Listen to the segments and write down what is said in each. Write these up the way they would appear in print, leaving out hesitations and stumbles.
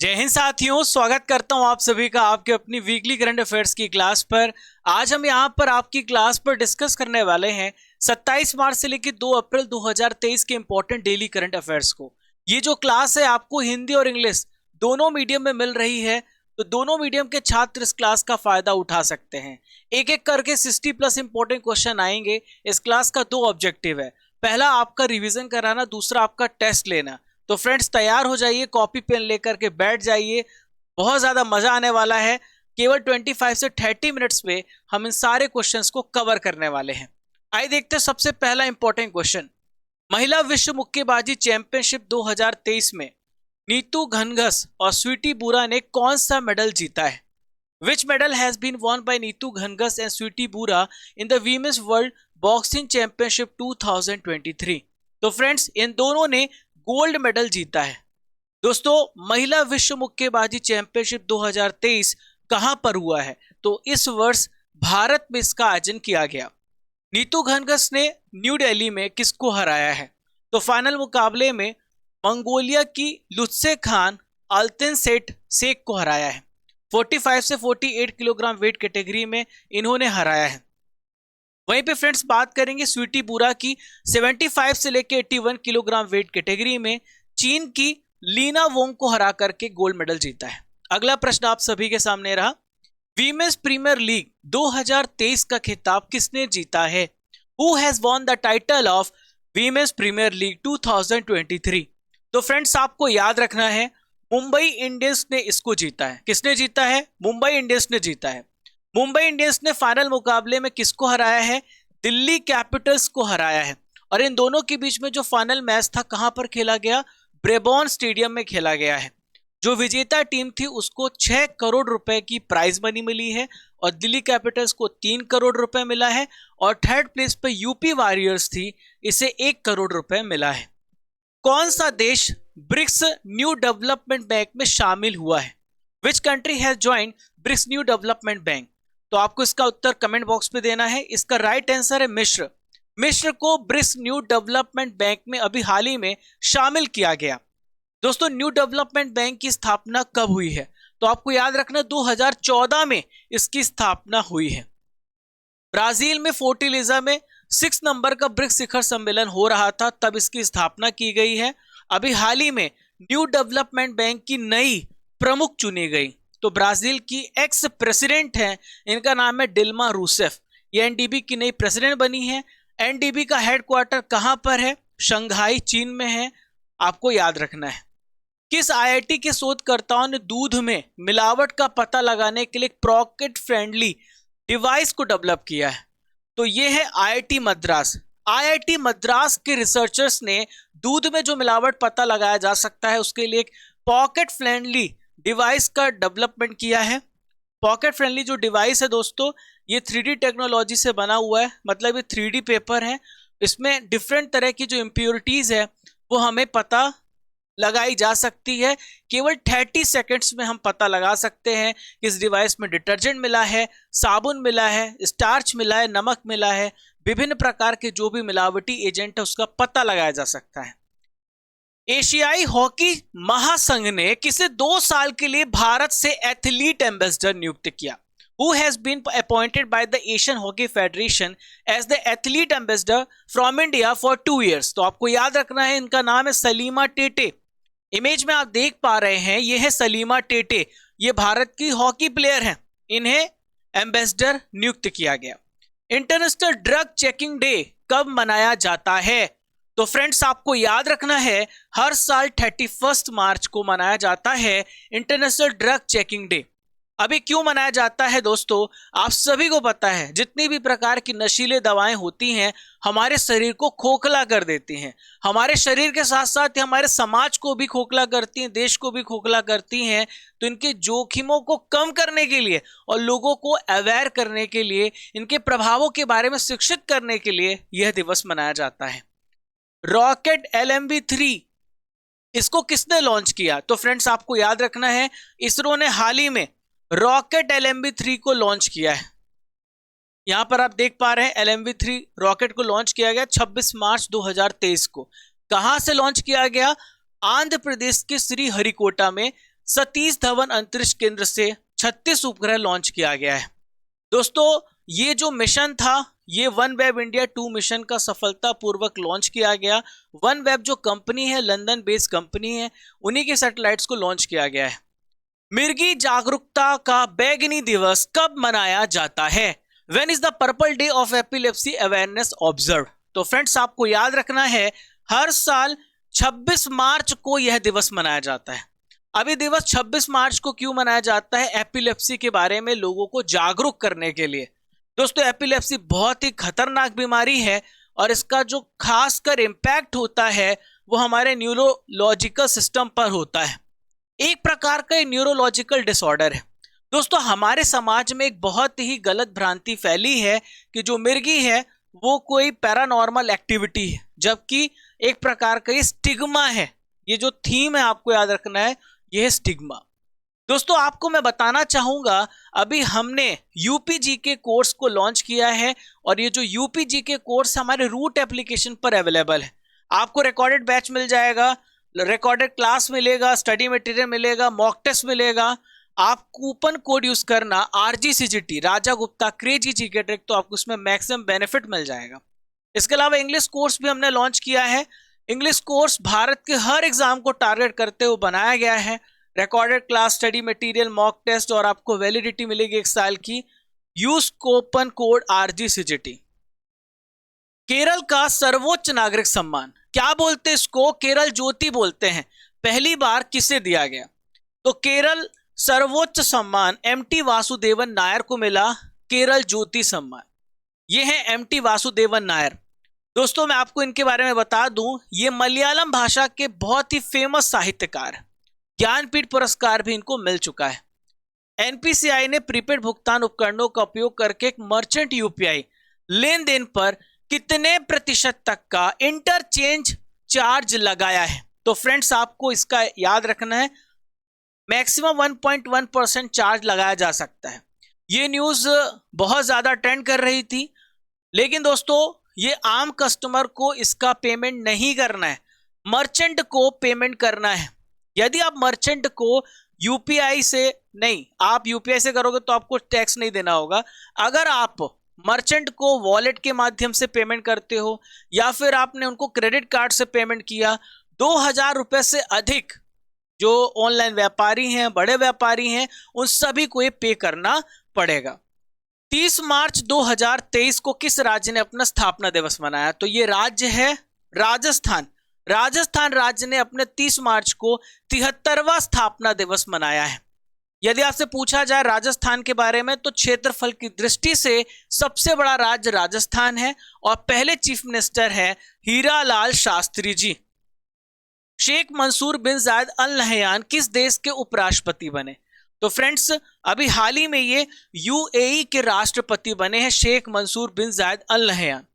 जय हिंद साथियों, स्वागत करता हूं आप सभी का आपके अपनी वीकली करंट अफेयर्स की क्लास पर। आज हम यहां पर आपकी क्लास पर डिस्कस करने वाले हैं 27 मार्च से लेकर 2 अप्रैल 2023 के इंपॉर्टेंट डेली करंट अफेयर्स को। ये जो क्लास है आपको हिंदी और इंग्लिश दोनों मीडियम में मिल रही है, तो दोनों मीडियम के छात्र इस क्लास का फायदा उठा सकते हैं। एक एक करके 60+ इंपॉर्टेंट क्वेश्चन आएंगे। इस क्लास का 2 ऑब्जेक्टिव है, पहला आपका रिविजन कराना, दूसरा आपका टेस्ट लेना। तो फ्रेंड्स तैयार हो जाइए, कॉपी पेन लेकर के बैठ जाइए, बहुत ज्यादा मजा आने वाला है। केवल 25 से 30 मिनट्स में हम इन सारे क्वेश्चंस को कवर करने वाले हैं। आइए देखते हैं सबसे पहला इंपॉर्टेंट क्वेश्चन। महिला विश्व मुक्केबाजी चैंपियनशिप 2023 में नीतू घनघस और स्वीटी बुरा ने कौन सा मेडल जीता है? Which medal has been won by Neetu Ghanghas and Sweety Bura in the Women's World Boxing Championship 2023? तो फ्रेंड्स इन दोनों ने गोल्ड मेडल जीता है। दोस्तों, महिला विश्व मुक्केबाजी चैंपियनशिप 2023 कहां पर हुआ है? तो इस वर्ष भारत में इसका आयोजन किया गया। नीतू घनघस ने न्यू दिल्ली में किसको हराया है? तो फाइनल मुकाबले में मंगोलिया की लुत्से खान अल्तनसेट शेख को हराया है। 45 से 48 किलोग्राम वेट कैटेगरी में इन्होंने हराया है। वहीं पे फ्रेंड्स बात करेंगे स्वीटी बुरा की, 75 से लेकर 81 किलोग्राम वेट कैटेगरी में चीन की लीना वोंग को हरा करके गोल्ड मेडल जीता है। अगला प्रश्न आप सभी के सामने रहा, वीमेंस प्रीमियर लीग 2023 का खिताब किसने जीता है? Who has won the title of women's premier league 2023? तो फ्रेंड्स आपको याद रखना है, मुंबई इंडियंस ने इसको जीता है। किसने जीता है? मुंबई इंडियंस ने जीता है। मुंबई इंडियंस ने फाइनल मुकाबले में किसको हराया है? दिल्ली कैपिटल्स को हराया है। और इन दोनों के बीच में जो फाइनल मैच था कहां पर खेला गया? ब्रेबॉर्न स्टेडियम में खेला गया है। जो विजेता टीम थी उसको 6 करोड़ रुपए की प्राइज मनी मिली है और दिल्ली कैपिटल्स को 3 करोड़ रुपए मिला है। और थर्ड प्लेस पर यूपी वॉरियर्स थी, इसे 1 करोड़ रुपए मिला है। कौन सा देश ब्रिक्स न्यू डेवलपमेंट बैंक में शामिल हुआ है? Which country has joined BRICS new development bank? तो आपको इसका उत्तर कमेंट बॉक्स में देना है। इसका राइट आंसर है मिस्र। मिस्र को ब्रिक्स न्यू डेवलपमेंट बैंक में अभी हाल ही में शामिल किया गया। दोस्तों, न्यू डेवलपमेंट बैंक की स्थापना कब हुई है? तो आपको याद रखना 2014 में इसकी स्थापना हुई है। ब्राजील में फोर्टिलिजा में 6 नंबर का ब्रिक्स शिखर सम्मेलन हो रहा था, तब इसकी स्थापना की गई है। अभी हाल ही में न्यू डेवलपमेंट बैंक की नई प्रमुख चुनी गई। तो ब्राजील की एक्स प्रेसिडेंट हैं, इनका नाम है डिल्मा रूसेफ। ये एनडीबी की नई प्रेसिडेंट बनी है। एनडीबी का हेडक्वार्टर कहां पर है? शंघाई, चीन में है। आपको याद रखना है। किस आईआईटी के शोधकर्ताओं ने दूध में मिलावट का पता लगाने के लिए पॉकेट फ्रेंडली डिवाइस को डेवलप किया है? तो ये है आईआईटी मद्रास। आईआईटी मद्रास के रिसर्चर्स ने दूध में जो मिलावट पता लगाया जा सकता है उसके लिए एक पॉकेट फ्रेंडली डिवाइस का डेवलपमेंट किया है। पॉकेट फ्रेंडली जो डिवाइस है दोस्तों, ये 3D टेक्नोलॉजी से बना हुआ है, मतलब ये 3D पेपर है। इसमें डिफरेंट तरह की जो इम्प्योरिटीज है वो हमें पता लगाई जा सकती है। केवल 30 सेकंड्स में हम पता लगा सकते हैं कि इस डिवाइस में डिटर्जेंट मिला है, साबुन मिला है, स्टार्च मिला है, नमक मिला है, विभिन्न प्रकार के जो भी मिलावटी एजेंट है उसका पता लगाया जा सकता है। एशियाई हॉकी महासंघ ने किसे 2 साल के लिए भारत से एथलीट एम्बेसडर नियुक्त किया? Who has been appointed by the Asian Hockey Federation as the athlete ambassador from India for 2 years? तो आपको याद रखना है, इनका नाम है सलीमा टेटे। इमेज में आप देख पा रहे हैं, ये है सलीमा टेटे। ये भारत की हॉकी प्लेयर हैं, इन्हें एम्बेसडर नियुक्त किया गया। इंटरनेशनल ड्रग चेकिंग डे कब मनाया जाता है? तो फ्रेंड्स आपको याद रखना है, हर साल 31 मार्च को मनाया जाता है इंटरनेशनल ड्रग चेकिंग डे। अभी क्यों मनाया जाता है दोस्तों, आप सभी को पता है, जितनी भी प्रकार की नशीले दवाएं होती हैं हमारे शरीर को खोखला कर देती हैं। हमारे शरीर के साथ साथ हमारे समाज को भी खोखला करती हैं, देश को भी खोखला करती हैं। तो इनके जोखिमों को कम करने के लिए और लोगों को अवेयर करने के लिए, इनके प्रभावों के बारे में शिक्षित करने के लिए यह दिवस मनाया जाता है। रॉकेट LMV-3 इसको किसने लॉन्च किया? तो फ्रेंड्स आपको याद रखना है, इसरो ने हाल ही में रॉकेट LMV-3 को लॉन्च किया है। यहां पर आप देख पा रहे हैं LMV-3 रॉकेट को लॉन्च किया गया 26 मार्च 2023 को। कहां से लॉन्च किया गया? आंध्र प्रदेश के श्री हरिकोटा में सतीश धवन अंतरिक्ष केंद्र से 36 उपग्रह लॉन्च किया गया है। दोस्तों ये जो मिशन था ये वन वेब इंडिया 2 मिशन का सफलतापूर्वक लॉन्च किया गया। वन वेब जो कंपनी है, लंदन बेस्ड कंपनी है, उन्हीं के सैटेलाइट्स को लॉन्च किया गया है। मिर्गी जागरूकता का बैगनी दिवस कब मनाया जाता है? When is the purple day of epilepsy awareness observe? तो फ्रेंड्स आपको याद रखना है हर साल 26 मार्च को यह दिवस मनाया जाता है। अभी दिवस 26 मार्च को क्यों मनाया जाता है? एपिलेप्सी के बारे में लोगों को जागरूक करने के लिए। दोस्तों एपिलेप्सी बहुत ही खतरनाक बीमारी है और इसका जो खासकर इम्पैक्ट होता है वो हमारे न्यूरोलॉजिकल सिस्टम पर होता है। एक प्रकार का न्यूरोलॉजिकल डिसऑर्डर है। दोस्तों हमारे समाज में एक बहुत ही गलत भ्रांति फैली है कि जो मिर्गी है वो कोई पैरानॉर्मल एक्टिविटी है, जबकि एक प्रकार का ये स्टिग्मा है। ये जो थीम है आपको याद रखना है, ये है स्टिग्मा। दोस्तों आपको मैं बताना चाहूंगा अभी हमने यूपीजी के कोर्स को लॉन्च किया है और ये जो यूपीजी के कोर्स हमारे रूट एप्लीकेशन पर अवेलेबल है। आपको रिकॉर्डेड बैच मिल जाएगा, रिकॉर्डेड क्लास मिलेगा, स्टडी मटेरियल मिलेगा, मॉक टेस्ट मिलेगा। आप कूपन कोड यूज करना RGCGT राजा गुप्ता क्रेजी जीके ट्रिक, तो आपको उसमें मैक्सिमम बेनिफिट मिल जाएगा। इसके अलावा इंग्लिश कोर्स भी हमने लॉन्च किया है। इंग्लिश कोर्स भारत के हर एग्जाम को टारगेट करते हुए बनाया गया है। Recorded class, study material, mock test और आपको वैलिडिटी मिलेगी 1 साल की। Use coupon code RGCGT। Kerala का सर्वोच्च नागरिक सम्मान क्या बोलते हैं इसको? केरल ज्योति बोलते हैं। पहली बार किसे दिया गया? तो केरल सर्वोच्च सम्मान MT वासुदेवन नायर को मिला, केरल ज्योति सम्मान। ये है MT वासुदेवन नायर। दोस्तों मैं आपको इनके बारे में बता दूं, ये मलयालम भाषा के बहुत ही फेमस साहित्यकार हैं। ज्ञानपीठ पुरस्कार भी इनको मिल चुका है। NPCI ने प्रीपेड भुगतान उपकरणों का उपयोग करके एक मर्चेंट UPI लेन देन पर कितने प्रतिशत तक का इंटरचेंज चार्ज लगाया है? तो फ्रेंड्स आपको इसका याद रखना है, मैक्सिमम 1.1% चार्ज लगाया जा सकता है। ये न्यूज बहुत ज्यादा ट्रेंड कर रही थी, लेकिन दोस्तों ये आम कस्टमर को इसका पेमेंट नहीं करना है, मर्चेंट को पेमेंट करना है। यदि आप मर्चेंट को UPI से नहीं, आप UPI से करोगे तो आपको टैक्स नहीं देना होगा। अगर आप मर्चेंट को वॉलेट के माध्यम से पेमेंट करते हो या फिर आपने उनको क्रेडिट कार्ड से पेमेंट किया, 2000 रुपए से अधिक जो ऑनलाइन व्यापारी हैं, बड़े व्यापारी हैं, उन सभी को ये पे करना पड़ेगा। 30 मार्च 2023 को किस राज्य ने अपना स्थापना दिवस मनाया? तो ये राज्य है राजस्थान। राजस्थान राज्य ने अपने 30 मार्च को 73वां स्थापना दिवस मनाया है। यदि आपसे पूछा जाए राजस्थान के बारे में तो क्षेत्रफल की दृष्टि से सबसे बड़ा राज्य राजस्थान है और पहले चीफ मिनिस्टर है हीरालाल शास्त्री जी। शेख मंसूर बिन जायद अल नहयान किस देश के उपराष्ट्रपति बने? तो फ्रेंड्स अभी हाल ही में ये UAE के राष्ट्रपति बने हैं, शेख मंसूर बिन जायद अल नहयान।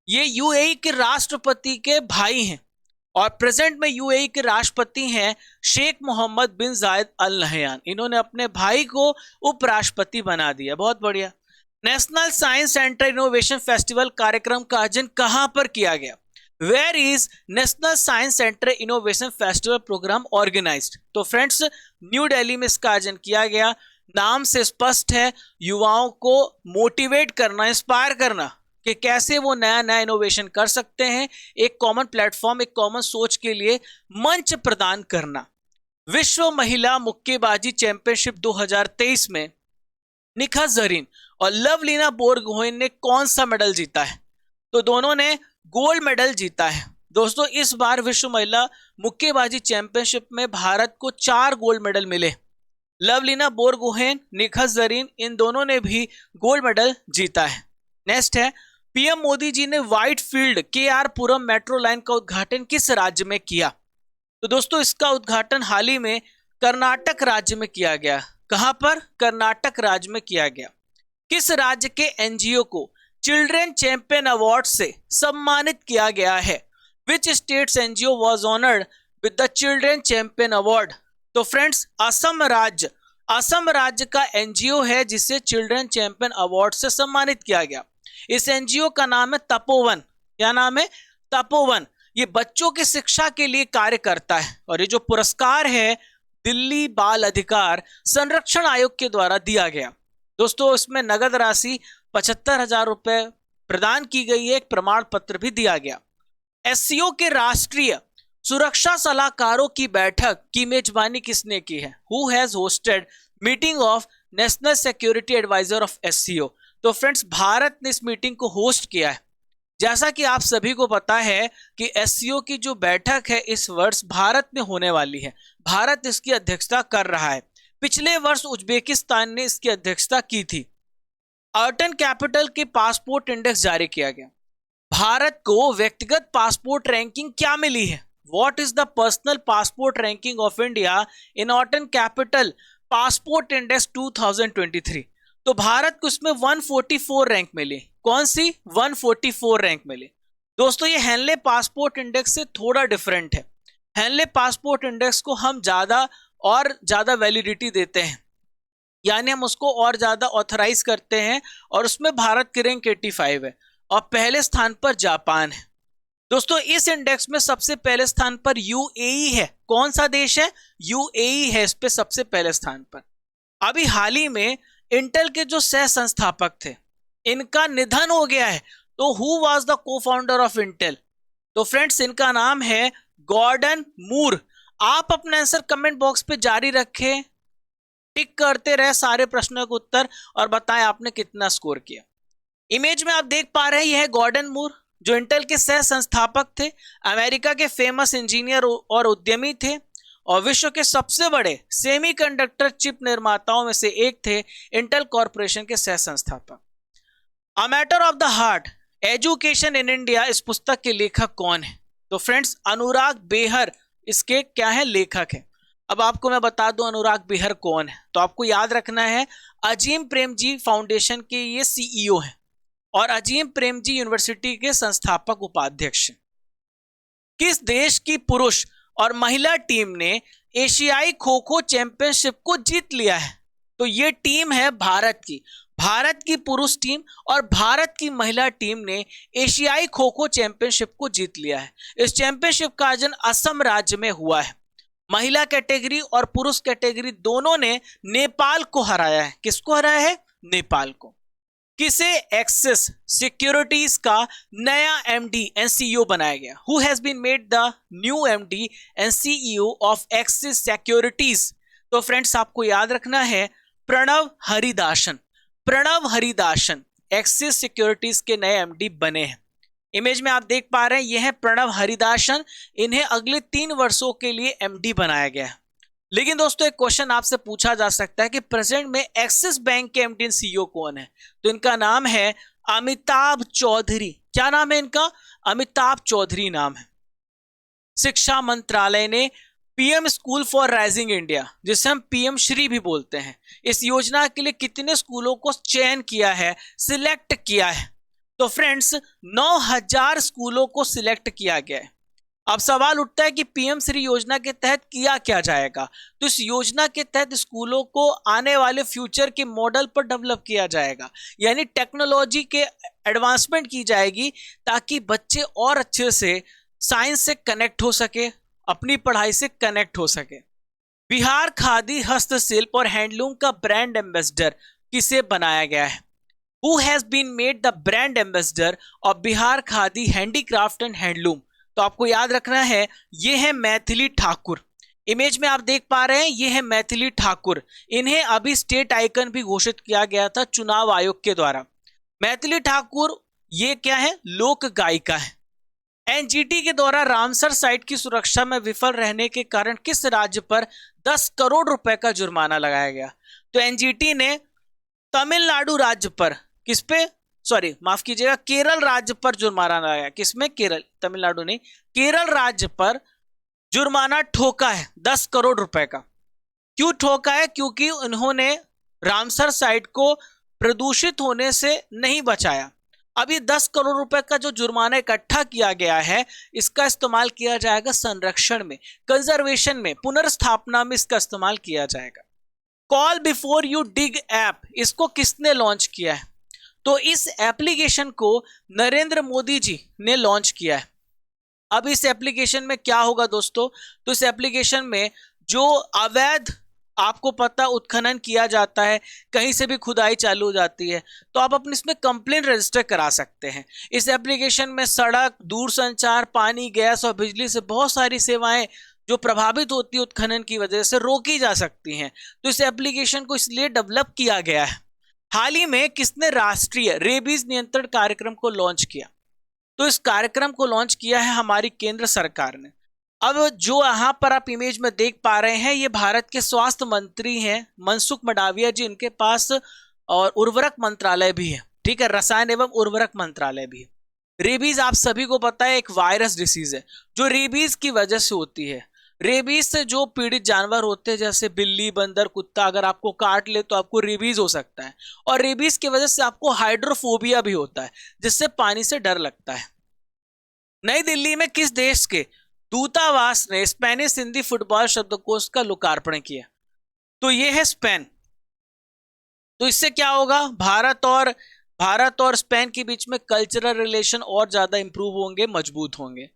ये UAE के राष्ट्रपति के भाई हैं और प्रेजेंट में UAE के राष्ट्रपति हैं शेख मोहम्मद बिन जायद अल नहयान। इन्होंने अपने भाई को उपराष्ट्रपति बना दिया। बहुत बढ़िया। National science centre innovation festival कार्यक्रम का आयोजन कहां पर किया गया? Where is national science centre innovation festival programme organised? तो फ्रेंड्स न्यू दिल्ली में इसका आयोजन किया गया। नाम से स्पष्ट है, युवाओं को मोटिवेट करना, इंस्पायर करना कि कैसे वो नया नया इनोवेशन कर सकते हैं, एक कॉमन प्लेटफॉर्म, एक कॉमन सोच के लिए मंच प्रदान करना। विश्व महिला मुक्केबाजी चैंपियनशिप 2023 में निखत जरीन और लवलीना बोरगोहेन ने कौन सा मेडल जीता है? तो दोनों ने गोल्ड मेडल जीता है। दोस्तों इस बार विश्व महिला मुक्केबाजी चैंपियनशिप में भारत को 4 गोल्ड मेडल मिले। लवलीना बोरगोहेन, निखत जरीन, इन दोनों ने भी गोल्ड मेडल जीता है। नेक्स्ट है, PM मोदी जी ने व्हाइट फील्ड KR पुरम मेट्रो लाइन का उद्घाटन किस राज्य में किया? तो दोस्तों इसका उद्घाटन हाल ही में कर्नाटक राज्य में किया गया। कहां पर? कर्नाटक राज्य में किया गया। किस राज्य के NGO को चिल्ड्रन चैंपियन अवार्ड से सम्मानित किया गया है? Which states NGO was honoured with the children champion award? तो फ्रेंड्स असम राज्य का NGO है जिसे चिल्ड्रन चैंपियन अवार्ड से सम्मानित किया गया। इस NGO का नाम है तपोवन। क्या नाम है? तपोवन। ये बच्चों की शिक्षा के लिए कार्य करता है और ये जो पुरस्कार है दिल्ली बाल अधिकार संरक्षण आयोग के द्वारा दिया गया। दोस्तों इसमें नगद राशि 75,000 रुपए प्रदान की गई है, एक प्रमाण पत्र भी दिया गया। एससीओ के राष्ट्रीय सुरक्षा सलाहकारों की बैठक की मेजबानी किसने की है? Who has hosted meeting of national security adviser of SCO? तो फ्रेंड्स भारत ने इस मीटिंग को होस्ट किया है। जैसा कि आप सभी को पता है कि एससीओ की जो बैठक है इस वर्ष भारत में होने वाली है, भारत इसकी अध्यक्षता कर रहा है। पिछले वर्ष उज्बेकिस्तान ने इसकी अध्यक्षता की थी। अर्टन कैपिटल के पासपोर्ट इंडेक्स जारी किया गया। भारत को व्यक्तिगत पासपोर्ट रैंकिंग क्या मिली है? What is the personal passport ranking of India in Orton capital passport index 2023? तो भारत को इसमें 144 रैंक मिली। कौन सी? 144 रैंक मिली। दोस्तों ये हेनले पासपोर्ट इंडेक्स से थोड़ा डिफरेंट है। हेनले पासपोर्ट इंडेक्स को हम ज्यादा वैलिडिटी देते हैं, यानी हम उसको और ज्यादा ऑथराइज करते हैं, और उसमें भारत की रैंक 85 है और पहले स्थान पर जापान है। दोस्तों इस इंडेक्स में सबसे पहले स्थान पर यूएई है। कौन सा देश है? यूएई है इस पे सबसे पहले स्थान पर। अभी हाल ही में इंटेल के जो सह संस्थापक थे इनका निधन हो गया है। तो हु वाज द को फाउंडर ऑफ इंटेल? तो फ्रेंड्स इनका नाम है गॉर्डन मूर। आप अपना आंसर कमेंट बॉक्स पे जारी रखें, टिक करते रहे सारे प्रश्नों के उत्तर और बताएं आपने कितना स्कोर किया। इमेज में आप देख पा रहे हैं यह है गॉर्डन मूर, जो इंटेल के सह संस्थापक थे, अमेरिका के फेमस इंजीनियर और उद्यमी थे और विश्व के सबसे बड़े सेमीकंडक्टर चिप निर्माताओं में से एक थे। इंटेल कॉरपोरेशन के सह संस्थापक। A matter of the heart education in India इस पुस्तक के लेखक कौन है? तो फ्रेंड्स अनुराग बेहर इसके क्या है? लेखक है। अब आपको मैं बता दूं अनुराग बेहर कौन है, तो आपको याद रखना है अजीम प्रेमजी फाउंडेशन के ये सीईओ हैं और अजीम प्रेमजी यूनिवर्सिटी के संस्थापक उपाध्यक्ष। किस देश की पुरुष और महिला टीम ने एशियाई खो खो चैंपियनशिप को जीत लिया है? तो ये टीम है भारत की। भारत की पुरुष टीम और भारत की महिला टीम ने एशियाई खो खो चैंपियनशिप को जीत लिया है। इस चैंपियनशिप का आयोजन असम राज्य में हुआ है। महिला कैटेगरी और पुरुष कैटेगरी दोनों ने नेपाल को हराया है। किसको हराया है? नेपाल को। किसे एक्सिस सिक्योरिटीज का नया एमडी एंड सीईओ बनाया गया? Who has been made the new MD and CEO of Axis Securities? तो फ्रेंड्स आपको याद रखना है प्रणव हरिदासन। प्रणव हरिदासन एक्सिस सिक्योरिटीज के नए एमडी बने हैं। इमेज में आप देख पा रहे हैं यह है प्रणव हरिदासन। इन्हें अगले 3 वर्षों के लिए एमडी बनाया गया है। लेकिन दोस्तों एक क्वेश्चन आपसे पूछा जा सकता है कि प्रेजेंट में एक्सिस बैंक के एमडी सीईओ कौन है? तो इनका नाम है अमिताभ चौधरी। क्या नाम है इनका? अमिताभ चौधरी नाम है। शिक्षा मंत्रालय ने PM school for rising India, जिसे हम पीएम श्री भी बोलते हैं, इस योजना के लिए कितने स्कूलों को चयन किया है, सिलेक्ट किया है? तो फ्रेंड्स 9,000 स्कूलों को सिलेक्ट किया गया है। अब सवाल उठता है कि पीएम श्री योजना के तहत किया क्या जाएगा? तो इस योजना के तहत स्कूलों को आने वाले फ्यूचर के मॉडल पर डेवलप किया जाएगा, यानी टेक्नोलॉजी के एडवांसमेंट की जाएगी ताकि बच्चे और अच्छे से साइंस से कनेक्ट हो सके, अपनी पढ़ाई से कनेक्ट हो सके। बिहार खादी हस्तशिल्प और हैंडलूम का ब्रांड एम्बेसडर किसे बनाया गया है? Who has been made the brand ambassador of Bihar khadi handicraft and handloom? तो आपको याद रखना है ये है मैथिली ठाकुर। इमेज में आप देख पा रहे हैं ये है मैथिली ठाकुर। इन्हें अभी स्टेट आइकन भी घोषित किया गया था चुनाव आयोग के द्वारा। मैथिली ठाकुर ये क्या है? लोक गायिका है। एनजीटी के द्वारा रामसर साइट की सुरक्षा में विफल रहने के कारण किस राज्य पर 10 करोड़ रुपए का जुर्माना लगाया गया? तो एनजीटी ने तमिलनाडु राज्य पर, किस पे? सॉरी माफ कीजिएगा, केरल राज्य पर जुर्माना लगाया। किसमें? केरल, तमिलनाडु नहीं, केरल राज्य पर जुर्माना ठोका है 10 करोड़ रुपए का। क्यों ठोका है? क्योंकि उन्होंने रामसर साइट को प्रदूषित होने से नहीं बचाया। अब ये 10 करोड़ रुपए का जो जुर्माना इकट्ठा किया गया है, इसका इस्तेमाल किया जाएगा संरक्षण में, कंजर्वेशन में, पुनर्स्थापना में इसका इस्तेमाल किया जाएगा। Call before you dig app, इसको किसने लॉन्च किया है? तो इस एप्लीकेशन को नरेंद्र मोदी जी ने लॉन्च किया है। अब इस एप्लीकेशन में क्या होगा दोस्तों? तो इस एप्लीकेशन में जो अवैध आपको पता उत्खनन किया जाता है, कहीं से भी खुदाई चालू हो जाती है, तो आप अपने इसमें कंप्लेंट रजिस्टर करा सकते हैं। इस एप्लीकेशन में सड़क, दूरसंचार, पानी, गैस और बिजली से बहुत सारी सेवाएं जो प्रभावित होती है उत्खनन की वजह से रोकी जा सकती हैं। तो इस एप्लीकेशन को इसलिए डेवलप किया गया है। हाल ही में किसने राष्ट्रीय रेबीज नियंत्रण कार्यक्रम को लॉन्च किया? तो इस कार्यक्रम को लॉन्च किया है हमारी केंद्र सरकार ने। अब जो यहाँ पर आप इमेज में देख पा रहे हैं, ये भारत के स्वास्थ्य मंत्री हैं मनसुख मंडाविया जी, इनके पास और उर्वरक मंत्रालय भी है, ठीक है, रसायन एवं उर्वरक मंत्रालय भी है। रेबीज आप सभी को पता है एक वायरस डिसीज है जो रेबीज की वजह से होती है। रेबीज से जो पीड़ित जानवर होते हैं जैसे बिल्ली, बंदर, कुत्ता, अगर आपको काट ले तो आपको रेबीज हो सकता है, और रेबीज की वजह से आपको हाइड्रोफोबिया भी होता है, जिससे पानी से डर लगता है। नई दिल्ली में किस देश के दूतावास ने स्पेनिश हिंदी फुटबॉल शब्दकोश का लोकार्पण किया? तो ये है स्पेन। तो इससे क्या होगा, भारत और स्पेन के बीच में कल्चरल रिलेशन और ज्यादा इंप्रूव होंगे, मजबूत होंगे।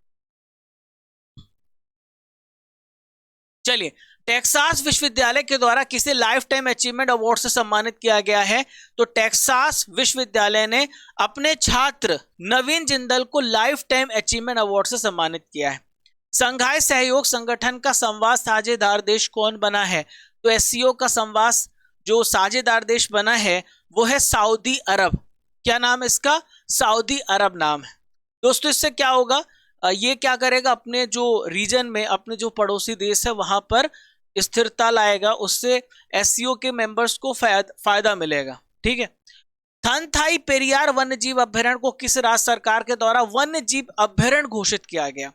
चलिए, टेक्सास विश्वविद्यालय के द्वारा किसे लाइफ टाइम अचीवमेंट अवार्ड से सम्मानित किया गया है? तो टेक्सास विश्वविद्यालय ने अपने छात्र नवीन जिंदल को लाइफ टाइम अचीवमेंट अवार्ड से सम्मानित किया है। संघाई सहयोग संगठन का संवाद साझेदार देश कौन बना है? तो एससीओ का संवाद जो साझेदार देश बना है वो है सऊदी अरब। क्या नाम है इसका? सऊदी अरब नाम है। दोस्तों, इससे क्या होगा, ये क्या करेगा, अपने जो रीजन में, अपने जो पड़ोसी देश है वहां पर स्थिरता लाएगा, उससे एससीओ के मेंबर्स को फायदा मिलेगा, ठीक है। थनथाई पेरियार वन्य जीव अभ्यारण्य को किस राज्य सरकार के द्वारा वन्य जीव अभ्यारण्य घोषित किया गया?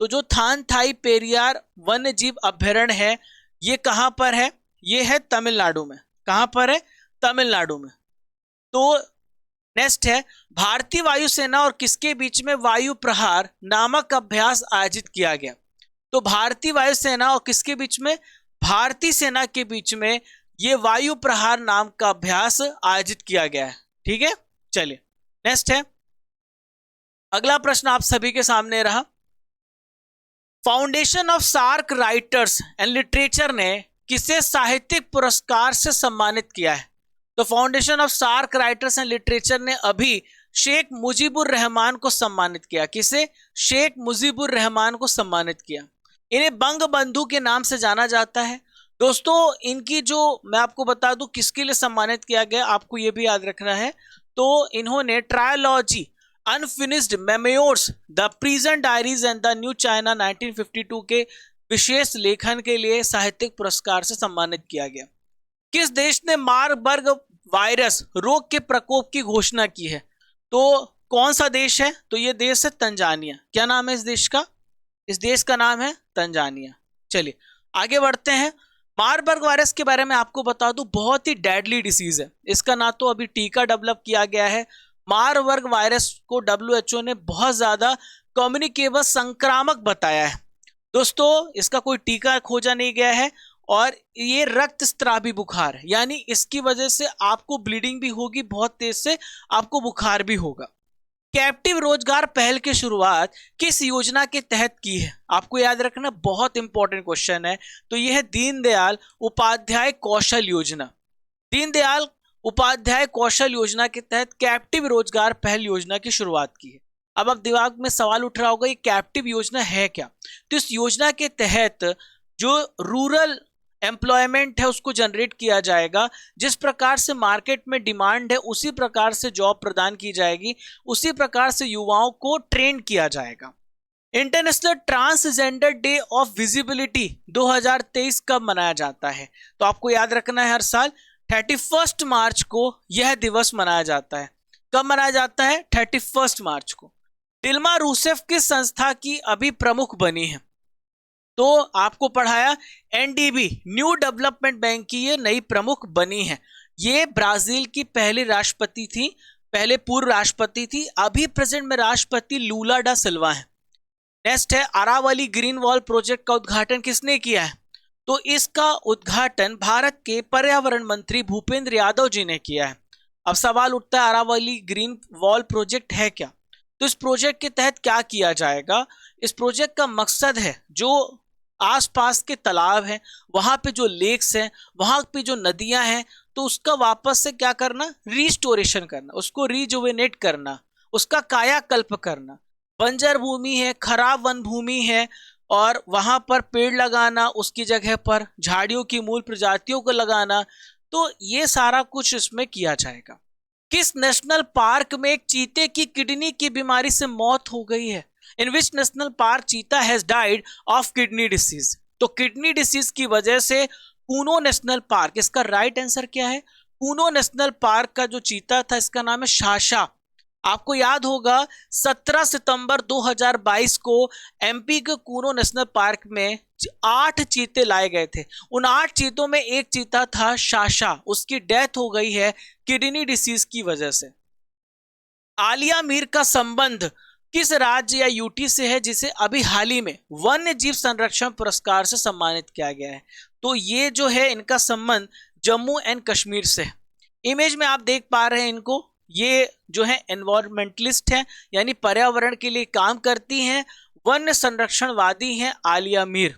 तो जो थानथाई पेरियार वन्य जीव अभ्यारण्य है ये कहां पर है? ये है तमिलनाडु में। कहां पर है? तमिलनाडु में। तो नेक्स्ट है, भारतीय वायुसेना और किसके बीच में वायु प्रहार नामक अभ्यास आयोजित किया गया? तो भारतीय वायुसेना और किसके बीच में? भारतीय सेना के बीच में ये वायु प्रहार नाम का अभ्यास आयोजित किया गया है, ठीक है। चलिए, नेक्स्ट है, अगला प्रश्न आप सभी के सामने रहा। Foundation of SAARC writers and literature ने किसे साहित्यिक पुरस्कार से सम्मानित किया है? तो foundation of SAARC writers and literature ने अभी शेख मुजीबुर रहमान को सम्मानित किया। किसे? शेख मुजीबुर रहमान को सम्मानित किया। इन्हें बंग बंधु के नाम से जाना जाता है। दोस्तों, इनकी जो मैं आपको बता दूं किसके लिए सम्मानित किया गया, आपको यह भी याद रखना है। तो इन्होंने trilogy, unfinished memoirs, the prison diaries and the new China 1952 के विशेष लेखन के लिए साहित्यिक पुरस्कार से सम्मानित किया गया। किस देश ने मार्बर्ग वायरस रोग के प्रकोप की घोषणा की है? तो कौन सा देश है? तो ये देश है तंजानिया। क्या नाम है इस देश का? इस देश का नाम है तंजानिया। चलिए आगे बढ़ते हैं। मार्बर्ग वायरस के बारे में आपको बता दूं, बहुत ही डेडली डिसीज है। इसका ना तो अभी टीका डेवलप किया गया है। मार्बर्ग वायरस को WHO ने बहुत ज्यादा कम्युनिकेबल संक्रामक बताया है। दोस्तों, इसका कोई टीका खोजा नहीं गया है, और ये रक्तस्रावी बुखार है, यानी इसकी वजह से आपको ब्लीडिंग भी होगी, बहुत तेज से आपको बुखार भी होगा। कैप्टिव रोजगार पहल की शुरुआत किस योजना के तहत की है? आपको याद रखना, बहुत इंपॉर्टेंट क्वेश्चन है। तो यह है दीनदयाल उपाध्याय कौशल योजना। दीनदयाल उपाध्याय कौशल योजना के तहत कैप्टिव रोजगार पहल योजना की शुरुआत की है। अब दिमाग में सवाल उठ रहा होगा, ये कैप्टिव योजना है क्या? तो इस योजना के तहत जो रूरल एम्प्लॉयमेंट है उसको जनरेट किया जाएगा। जिस प्रकार से मार्केट में डिमांड है उसी प्रकार से जॉब प्रदान की जाएगी, उसी प्रकार से युवाओं को ट्रेन किया जाएगा। International transgender day of visibility 2023 कब मनाया जाता है? तो आपको याद रखना है, हर साल 31 मार्च को यह दिवस मनाया जाता है। कब मनाया जाता है? 31 मार्च को। दिल्मा रूसेफ किस संस्था की अभी प्रमुख बनी है? तो आपको पढ़ाया NDB, न्यू डेवलपमेंट बैंक की ये नई प्रमुख बनी है। ये ब्राजील की पहली राष्ट्रपति थी, पहले पूर्व राष्ट्रपति थी, अभी प्रेजेंट में राष्ट्रपति लूला डा सिल्वा है। नेक्स्ट है, अरावली ग्रीन वॉल प्रोजेक्ट का उद्घाटन किसने किया है? तो इसका उद्घाटन भारत के पर्यावरण मंत्री भूपेंद्र यादव जी ने किया है। अब सवाल उठता है, अरावली ग्रीन वॉल प्रोजेक्ट है क्या? तो इस प्रोजेक्ट के तहत क्या किया जाएगा? इस प्रोजेक्ट का मकसद है जो आसपास के तालाब हैं, वहां पे जो लेक्स हैं, वहां पे जो नदियां हैं, तो उसका वापस से क्या करना, रिस्टोरेशन करना, उसको रिजुवेनेट करना, उसका कायाकल्प करना। बंजर भूमि है, खराब वन भूमि है, और वहां पर पेड़ लगाना, उसकी जगह पर झाड़ियों की मूल प्रजातियों को लगाना, तो ये सारा कुछ इसमें किया जाएगा। किस नेशनल पार्क में एक चीते की किडनी की बीमारी से मौत हो गई है? इन विच नेशनल पार्क चीता has died of kidney disease? तो किडनी डिसीज की वजह से कूनो नेशनल पार्क, इसका राइट आंसर क्या है? कूनो नेशनल पार्क का जो चीता था, इसका नाम है शाशा। आपको याद होगा 17 सितंबर 2022 को एमपी के कूनो नेशनल पार्क में 8 चीते लाए गए थे। उन 8 चीतों में एक चीता था शाशा, उसकी डेथ हो गई है किडनी डिसीज की वजह से। आलिया मीर का संबंध किस राज्य या यूटी से है, जिसे अभी हाल ही में वन्य जीव संरक्षण पुरस्कार से सम्मानित किया गया है? तो ये जो है इनका संबंध जम्मू एंड कश्मीर से है। इमेज में आप देख पा रहे हैं इनको, ये जो है एनवायरमेंटलिस्ट हैं, यानी पर्यावरण के लिए काम करती हैं, वन्य संरक्षणवादी हैं आलिया मीर।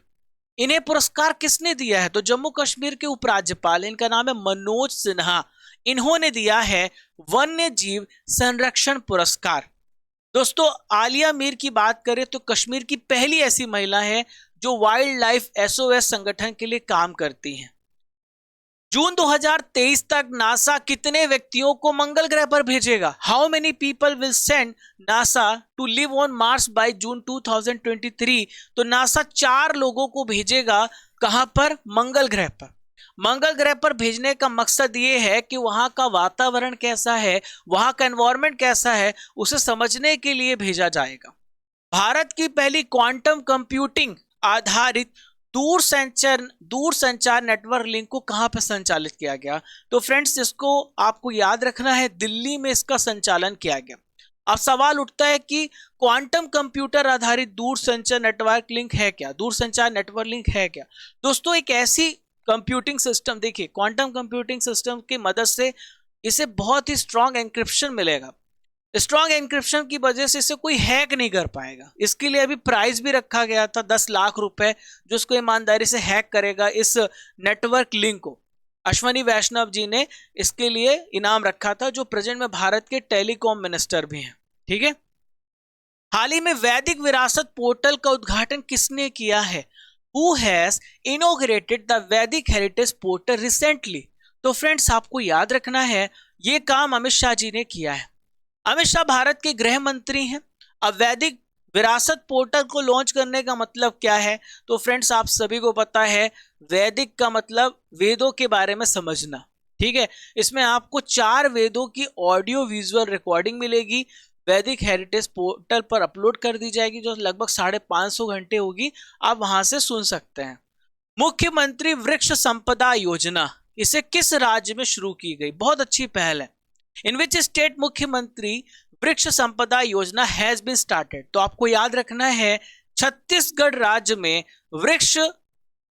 इन्हें पुरस्कार किसने दिया है? तो जम्मू कश्मीर के उपराज्यपाल, इनका नाम है मनोज सिन्हा, इन्होंने दिया है वन्य जीव संरक्षण पुरस्कार। दोस्तों, आलिया मीर की बात करें तो कश्मीर की पहली ऐसी महिला है जो वाइल्ड लाइफ एसओएस संगठन के लिए काम करती हैं। जून 2023 तक नासा कितने व्यक्तियों को मंगल ग्रह पर भेजेगा? How many people will send NASA to live on Mars by June 2023? तो नासा 4 लोगों को भेजेगा। कहां पर? मंगल ग्रह पर। मंगल ग्रह पर भेजने का मकसद ये है कि वहां का वातावरण कैसा है, वहां का एनवायरनमेंट कैसा है, उसे समझने के लिए भेजा जाएगा। भारत की पहली क्वांटम कंप्यूटिंग आधारित दूर संचार नेटवर्क लिंक को कहां पर संचालित किया गया? तो फ्रेंड्स, इसको आपको याद रखना है, दिल्ली में इसका संचालन किया गया। अब सवाल उठता है कि क्वांटम कंप्यूटर आधारित दूर संचार नेटवर्क लिंक है क्या? दूर संचार नेटवर्क लिंक है क्या? दोस्तों, एक ऐसी कंप्यूटिंग सिस्टम, देखिए क्वांटम कंप्यूटिंग सिस्टम की मदद से इसे बहुत ही स्ट्रॉन्ग एन्क्रिप्शन मिलेगा। स्ट्रॉन्ग एन्क्रिप्शन की वजह से इसे कोई हैक नहीं कर पाएगा। इसके लिए अभी प्राइस भी रखा गया था 10 लाख रुपए, जो इसको ईमानदारी से हैक करेगा इस नेटवर्क लिंक को। अश्वनी वैष्णव जी ने इसके लिए इनाम रखा था, जो प्रेजेंट में भारत के टेलीकॉम मिनिस्टर भी हैं। ठीक है। हाल ही में वैदिक विरासत पोर्टल का उद्घाटन किसने किया है? Who has inaugurated the Vedic Heritage Portal recently? तो फ्रेंड्स, आपको याद रखना है, ये काम अमित शाह जी ने किया है। अमित शाह भारत के गृह मंत्री हैं। अब वैदिक विरासत पोर्टल को लॉन्च करने का मतलब क्या है? तो फ्रेंड्स, आप सभी को पता है, वैदिक का मतलब वेदों के बारे में समझना। ठीक है। इसमें आपको 4 वेदों की ऑडियो विजुअल रिकॉर्डिंग मिलेगी, वैदिक हेरिटेज पोर्टल पर अपलोड कर दी जाएगी, जो लगभग 550 घंटे होगी, आप वहां से सुन सकते हैं। मुख्यमंत्री वृक्ष संपदा योजना, इसे किस राज्य में शुरू की गई? बहुत अच्छी पहल है। इन विच स्टेट मुख्यमंत्री वृक्ष संपदा योजना हैज बीन स्टार्टेड? तो आपको याद रखना है, छत्तीसगढ़ राज्य में वृक्ष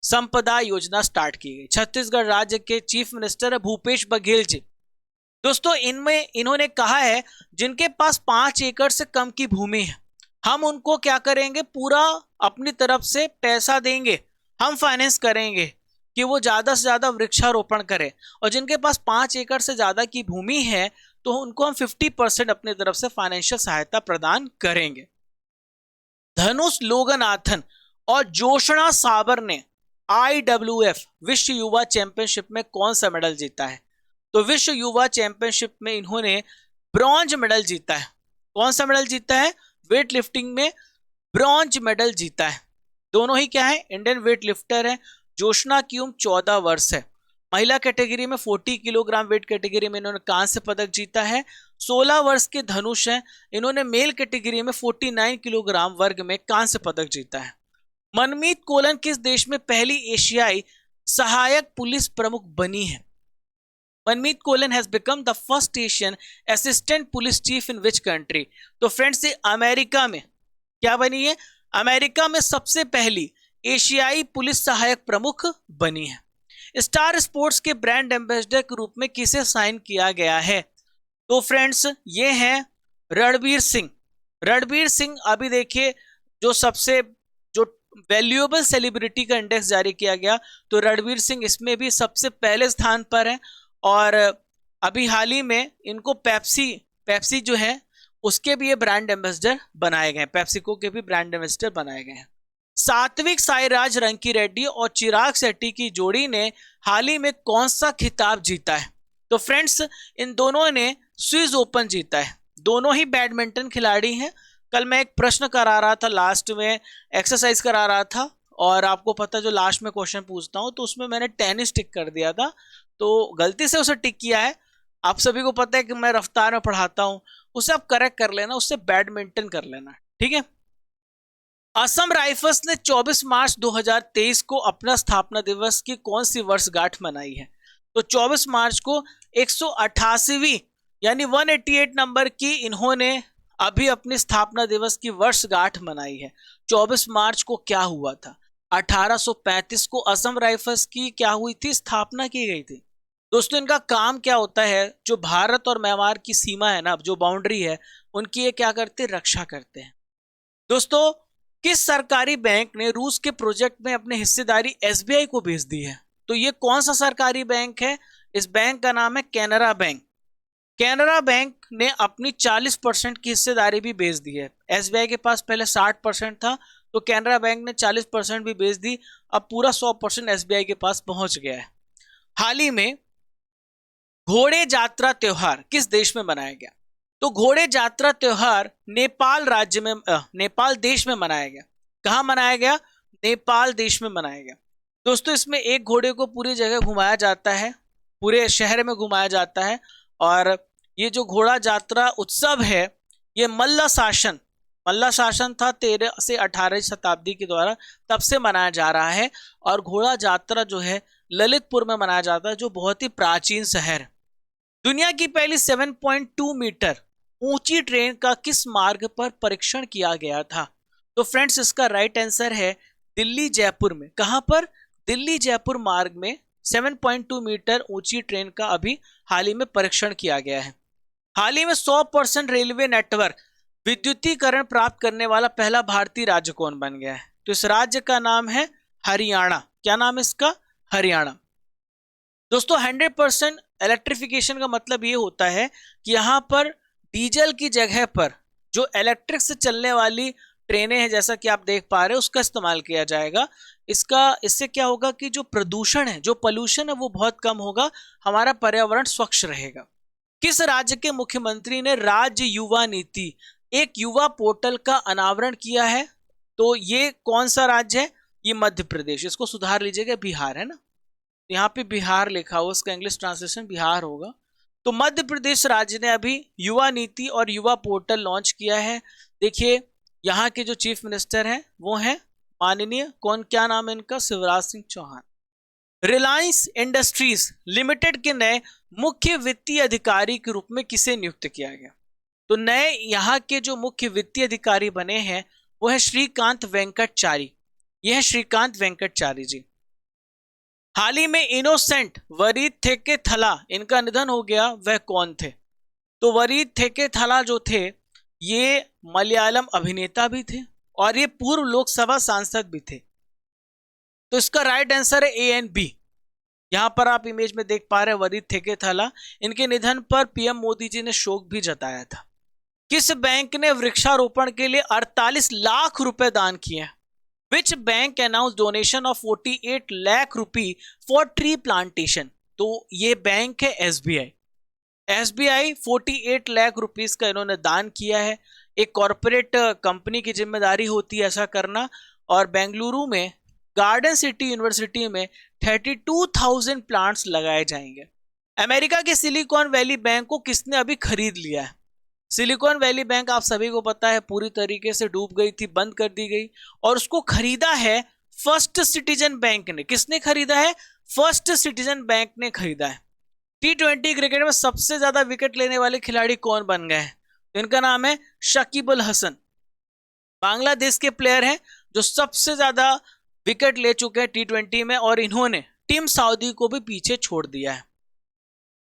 संपदा योजना स्टार्ट की गई। छत्तीसगढ़ राज्य के चीफ मिनिस्टर है भूपेश बघेल जी। दोस्तों, इनमें इन्होंने कहा है, जिनके पास 5 एकड़ से कम की भूमि है, हम उनको क्या करेंगे, पूरा अपनी तरफ से पैसा देंगे, हम फाइनेंस करेंगे कि वो ज्यादा से ज्यादा वृक्षारोपण करें। और जिनके पास 5 एकड़ से ज्यादा की भूमि है, तो उनको हम 50% अपनी तरफ से फाइनेंशियल सहायता प्रदान करेंगे। धनुष लोगनाथन और जोशना साबर ने IWF विश्व युवा चैंपियनशिप में कौन सा मेडल जीता है? तो विश्व युवा चैंपियनशिप में इन्होंने ब्रॉन्ज मेडल जीता है। कौन सा मेडल जीता है? वेट लिफ्टिंग में ब्रॉन्ज मेडल जीता है। दोनों ही क्या है? इंडियन वेट लिफ्टर है। जोशना की उम्र 14 वर्ष है। महिला कैटेगरी में 40 किलोग्राम वेट कैटेगरी में इन्होंने कांस्य पदक जीता है। 16 वर्ष के धनुष हैं, इन्होंने मेल कैटेगरी में 49 किलोग्राम वर्ग में कांस्य पदक जीता है। मनमीत कोलन किस देश में पहली एशियाई सहायक पुलिस प्रमुख बनी है? Manmeet Colon has become the first Asian assistant police chief in which country? तो फ्रेंड्स, ये अमेरिका में क्या बनी है? अमेरिका में सबसे पहली एशियाई पुलिस सहायक प्रमुख बनी है। स्टार स्पोर्ट्स के ब्रांड एम्बेसडर के रूप में किसे साइन किया गया है? तो फ्रेंड्स, ये हैं रणबीर सिंह। रणबीर सिंह अभी देखिए जो वैल्यूएबल सेलिब्रिटी का इंडेक्स जारी किया गया, तो रणवीर सिंह इसमें भी सबसे पहले स्थान पर है। और अभी हाल ही में इनको पेप्सी जो है उसके भी ये ब्रांड एम्बेसडर बनाए गए, पेप्सिको के भी ब्रांड एम्बेसडर बनाए गए हैं। सात्विक साईराज रंकी रेड्डी और चिराग शेट्टी की जोड़ी ने हाल ही में कौन सा खिताब जीता है? तो फ्रेंड्स, इन दोनों ने स्विस ओपन जीता है। दोनों ही बैडमिंटन खिलाड़ी हैं। कल मैं एक प्रश्न करा रहा था, लास्ट में एक्सरसाइज करा रहा था, और आपको पता है जो लास्ट में क्वेश्चन पूछता हूं तो उसमें मैंने टेनिस टिक कर दिया था, तो गलती से उसे टिक किया है। आप सभी को पता है कि मैं रफ्तार में पढ़ाता हूं, उसे आप करेक्ट कर लेना, उससे बैडमिंटन कर लेना, ठीक है। असम राइफल्स ने 24 मार्च 2023 को अपना स्थापना दिवस की कौन सी वर्षगांठ मनाई है? तो 24 मार्च को 188वीं यानी 188 नंबर की इन्होंने अभी अपनी स्थापना दिवस की वर्षगांठ मनाई है। 24 मार्च को क्या हुआ था? 1835 को असम राइफल्स की क्या हुई थी? स्थापना की गई थी। दोस्तों, इनका काम क्या होता है? जो भारत और म्यांमार की सीमा है ना, जो बाउंड्री है उनकी, ये क्या करते हैं? रक्षा करते हैं। दोस्तों, किस सरकारी बैंक ने रूस के प्रोजेक्ट में अपनी हिस्सेदारी एसबीआई को भेज दी है? तो ये कौन सा सरकारी बैंक है? इस बैंक का नाम है कैनरा बैंक। कैनरा बैंक ने अपनी 40% की हिस्सेदारी भी बेच दी है। एसबीआई के पास पहले 60% था, तो कैनरा बैंक ने 40% भी बेच दी। अब पूरा 100% एसबीआई के पास पहुंच गया है। हाल ही में घोड़े यात्रा त्योहार किस देश में मनाया गया? तो घोड़े यात्रा त्योहार नेपाल राज्य में, नेपाल देश में मनाया गया। कहां मनाया गया? नेपाल देश में मनाया गया। दोस्तों, इसमें एक घोड़े को पूरी जगह घुमाया जाता है, पूरे शहर में घुमाया जाता है। और ये जो घोड़ा यात्रा उत्सव है, ये मल्ल शासन था 13 से 18 शताब्दी के द्वारा, तब से मनाया जा रहा है। और घोड़ा यात्रा जो है ललितपुर में मनाया जाता है, जो बहुत ही प्राचीन शहर। दुनिया की पहली 7.2 मीटर ऊंची ट्रेन का किस मार्ग पर परीक्षण किया गया था? तो फ्रेंड्स, इसका राइट आंसर है दिल्ली जयपुर में। कहां पर? दिल्ली जयपुर मार्ग में 7.2 मीटर ऊंची ट्रेन का अभी हाल ही में परीक्षण किया गया है। हाल ही में 100% रेलवे नेटवर्क विद्युतीकरण प्राप्त करने वाला पहला भारतीय राज्य कौन बन गया है? तो इस राज्य का नाम है हरियाणा। क्या नाम है इसका? हरियाणा। दोस्तों, 100% इलेक्ट्रिफिकेशन का मतलब ये होता है कि यहां पर डीजल की जगह पर जो इलेक्ट्रिक से चलने वाली ट्रेनें हैं, जैसा कि आप देख पा रहे हैं, उसका इस्तेमाल किया जाएगा। इससे क्या होगा कि जो प्रदूषण है, जो पोल्यूशन है, वो बहुत कम होगा, हमारा पर्यावरण स्वच्छ रहेगा। किस राज्य के मुख्यमंत्री ने राज्य युवा नीति, एक युवा पोर्टल का अनावरण किया है? तो ये कौन सा राज्य है? ये मध्य प्रदेश। इसको सुधार लीजिएगा, बिहार है ना, यहाँ पे बिहार लिखा हुआ, उसका इंग्लिश ट्रांसलेशन बिहार होगा। तो मध्य प्रदेश राज्य ने अभी युवा नीति और युवा पोर्टल लॉन्च किया है। देखिए, यहाँ के जो चीफ मिनिस्टर हैं वो हैं माननीय, क्या नाम है इनका? शिवराज सिंह चौहान। रिलायंस इंडस्ट्रीज लिमिटेड के नए मुख्य वित्तीय अधिकारी के रूप में किसे नियुक्त किया गया? तो नए यहाँ के जो मुख्य वित्तीय अधिकारी बने हैं वो है श्रीकांत वेंकटचारी। ये है श्रीकांत वेंकटचारी जी। हाल ही में इनोसेंट वरीद थेक्केथला, इनका निधन हो गया, वह कौन थे? तो वरीद थेक्केथला जो थे, ये मलयालम अभिनेता भी थे और ये पूर्व लोकसभा सांसद भी थे। तो इसका राइट आंसर है ए एंड बी। यहां पर आप इमेज में देख पा रहे हैं वरीद थेक्केथला। इनके निधन पर पीएम मोदी जी ने शोक भी जताया था। किस बैंक ने वृक्षारोपण के लिए 48 लाख रुपए दान किए? Which bank announced donation of 48 lakh rupee for tree plantation? तो ये बैंक है एसबीआई। एसबीआई 48 लाख रुपीस का इन्होंने दान किया है। एक कॉरपोरेट कंपनी की जिम्मेदारी होती है ऐसा करना। और बेंगलुरु में गार्डन सिटी यूनिवर्सिटी में 32,000 प्लांट्स लगाए जाएंगे। अमेरिका के सिलिकॉन वैली बैंक को किसने अभी खरीद लिया है? सिलिकॉन वैली बैंक आप सभी को पता है पूरी तरीके से डूब गई थी, बंद कर दी गई, और उसको खरीदा है फर्स्ट सिटीजन बैंक ने। किसने खरीदा है? फर्स्ट सिटीजन बैंक ने खरीदा है। T20 क्रिकेट में सबसे ज्यादा विकेट लेने वाले खिलाड़ी कौन बन गए हैं? तो इनका नाम है शकीब उल हसन। बांग्लादेश के प्लेयर हैं जो सबसे ज्यादा विकेट ले चुके हैं T20 में, और इन्होंने टीम सऊदी को भी पीछे छोड़ दिया है।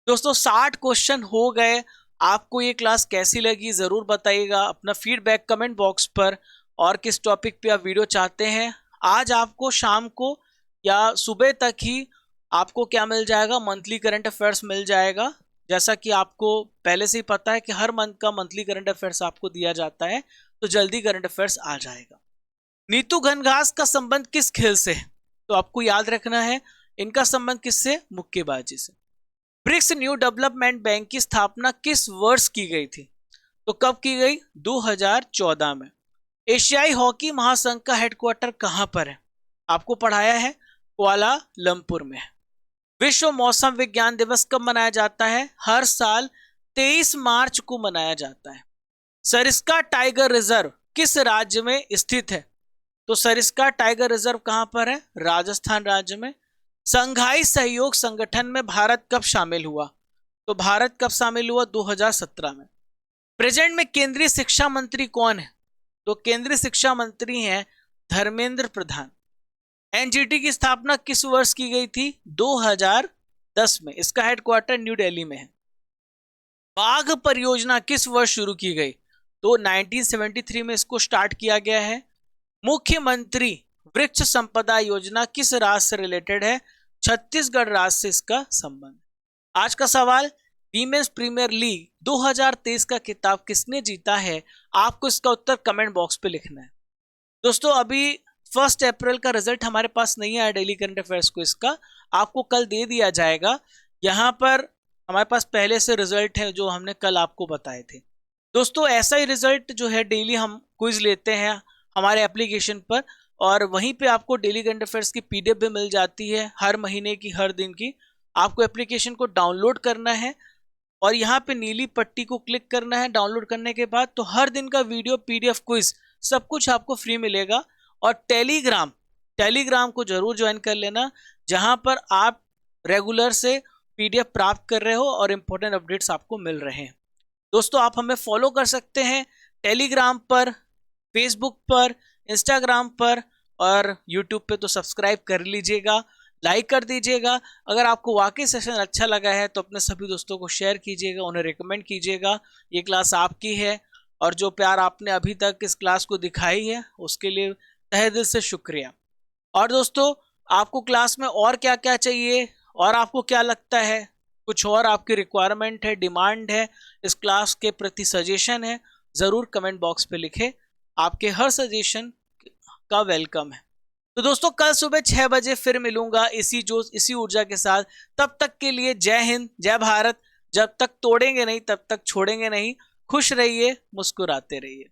दोस्तों, 60 क्वेश्चन हो गए। आपको ये क्लास कैसी लगी जरूर बताइएगा। अपना फीडबैक कमेंट बॉक्स पर, और किस टॉपिक पे आप वीडियो चाहते हैं आज आपको शाम को या सुबह तक ही आपको क्या मिल जाएगा, मंथली करंट अफेयर्स मिल जाएगा। जैसा कि आपको पहले से ही पता है कि हर मंथ का मंथली करंट अफेयर्स आपको दिया जाता है, तो जल्दी करंट अफेयर्स आ जाएगा। नीतू घनघास का संबंध किस खेल से है? तो आपको याद रखना है इनका संबंध किससे, मुक्केबाजी से। ब्रिक्स न्यू डेवलपमेंट बैंक की स्थापना किस वर्ष की गई थी? तो कब की गई? 2014 में। एशियाई हॉकी महासंघ का हेडक्वार्टर कहां पर है? आपको पढ़ाया है, कुआलालंपुर में। विश्व मौसम विज्ञान दिवस कब मनाया जाता है? हर साल 23 मार्च को मनाया जाता है। सरिस्का टाइगर रिजर्व किस राज्य में स्थित है? तो सरिस्का टाइगर रिजर्व कहां पर है? राजस्थान राज्य में। संघाई सहयोग संगठन में भारत कब शामिल हुआ? तो भारत कब शामिल हुआ? 2017 में। प्रेजेंट में केंद्रीय शिक्षा मंत्री कौन है? तो केंद्रीय शिक्षा मंत्री हैं धर्मेंद्र प्रधान। एनजीटी की स्थापना किस वर्ष की गई थी? 2010 में। इसका हेडक्वार्टर न्यू दिल्ली में है। बाघ परियोजना किस वर्ष शुरू की गई? तो 1973 में इसको स्टार्ट किया गया है। मुख्यमंत्री वृक्ष संपदा योजना किस राज्य से रिलेटेड है? छत्तीसगढ़ राज्य से इसका संबंध। आज का सवाल, वीमेंस प्रीमियर लीग 2023 का खिताब किसने जीता है? आपको इसका उत्तर कमेंट बॉक्स पे लिखना है। दोस्तों अभी 1 अप्रैल का रिजल्ट हमारे पास नहीं आया डेली करंट अफेयर्स को, इसका आपको कल दे दिया जाएगा। यहाँ पर हमारे पास पहले से रिजल्ट है जो हमने कल आपको बताए थे। दोस्तों ऐसा ही रिजल्ट जो है डेली हम क्विज लेते हैं हमारे एप्लीकेशन पर, और वहीं पे आपको डेली करंट अफेयर्स की पीडीएफ भी मिल जाती है हर महीने की, हर दिन की। आपको एप्लीकेशन को डाउनलोड करना है और यहाँ पे नीली पट्टी को क्लिक करना है। डाउनलोड करने के बाद तो हर दिन का वीडियो, पीडीएफ, क्विज सब कुछ आपको फ्री मिलेगा। और टेलीग्राम को जरूर ज्वाइन कर लेना, जहां पर आप रेगुलर से पीडीएफ प्राप्त कर रहे हो और इंपॉर्टेंट अपडेट्स आपको मिल रहे हैं। दोस्तों आप हमें फॉलो कर सकते हैं टेलीग्राम पर, फेसबुक पर, इंस्टाग्राम पर और यूट्यूब पे, तो सब्सक्राइब कर लीजिएगा, लाइक कर दीजिएगा। अगर आपको वाकई सेशन अच्छा लगा है तो अपने सभी दोस्तों को शेयर कीजिएगा, उन्हें रिकमेंड कीजिएगा। ये क्लास आपकी है और जो प्यार आपने अभी तक इस क्लास को दिखाई है उसके लिए तहे दिल से शुक्रिया। और दोस्तों आपको क्लास में और क्या क्या चाहिए और आपको क्या लगता है, कुछ और आपकी रिक्वायरमेंट है, डिमांड है, इस क्लास के प्रति सजेशन है, ज़रूर कमेंट बॉक्स पे लिखें। आपके हर सजेशन का वेलकम है। तो दोस्तों कल सुबह 6 बजे फिर मिलूंगा इसी जोश, इसी ऊर्जा के साथ। तब तक के लिए जय हिंद, जय भारत। जब तक तोड़ेंगे नहीं तब तक छोड़ेंगे नहीं। खुश रहिए, मुस्कुराते रहिए।